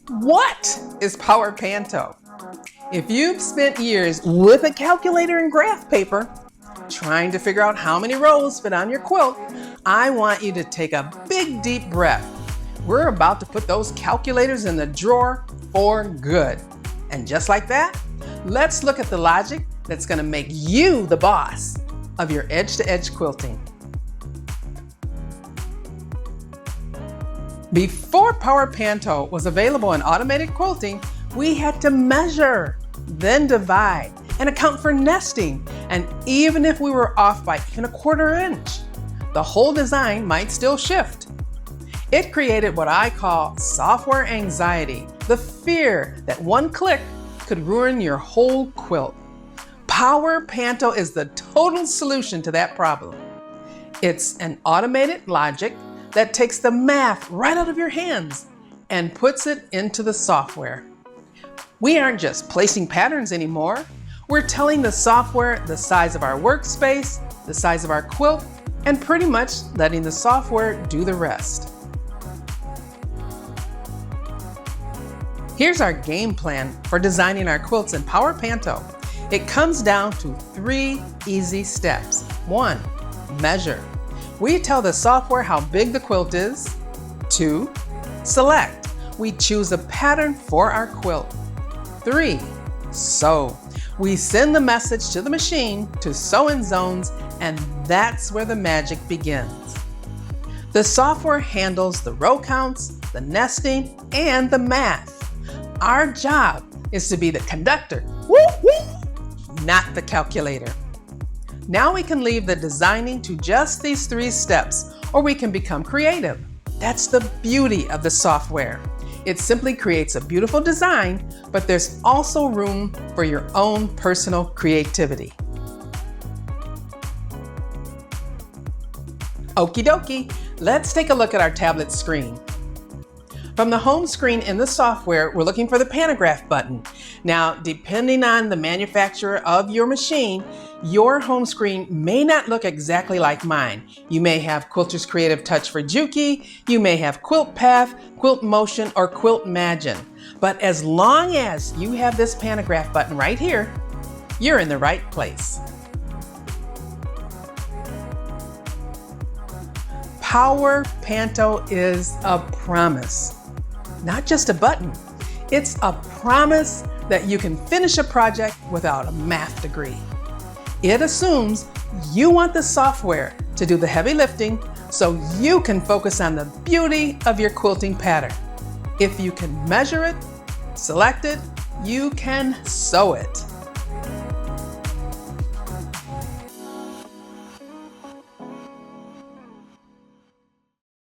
What is Power Panto? If you've spent years with a calculator and graph paper trying to figure out how many rows fit on your quilt, I want you to take a big deep breath. We're about to put those calculators in the drawer for good. And just like that, let's look at the logic that's going to make you the boss of your edge-to-edge quilting. Before Power Panto was available in automated quilting, we had to measure, then divide, and account for nesting. And even if we were off by even a quarter inch, the whole design might still shift. It created what I call software anxiety, the fear that one click could ruin your whole quilt. Power Panto is the total solution to that problem. It's an automated logic that takes the math right out of your hands and puts it into the software. We aren't just placing patterns anymore. We're telling the software the size of our workspace, the size of our quilt, and pretty much letting the software do the rest. Here's our game plan for designing our quilts in Power Panto. It comes down to 3 easy steps. 1, measure. We tell the software how big the quilt is. 2, select. We choose a pattern for our quilt. 3, sew. We send the message to the machine to sew in zones, and that's where the magic begins. The software handles the row counts, the nesting, and the math. Our job is to be the conductor, not the calculator. Now we can leave the designing to just these 3 steps, or we can become creative. That's the beauty of the software. It simply creates a beautiful design, but there's also room for your own personal creativity. Okie dokie, let's take a look at our tablet screen. From the home screen in the software, we're looking for the pantograph button. Now, depending on the manufacturer of your machine, your home screen may not look exactly like mine. You may have Quilter's Creative Touch for Juki, you may have Quilt Path, Quilt Motion, or Quiltmagine. But as long as you have this pantograph button right here, you're in the right place. Power Panto is a promise. Not just a button. It's a promise that you can finish a project without a math degree. It assumes you want the software to do the heavy lifting so you can focus on the beauty of your quilting pattern. If you can measure it, select it, you can sew it.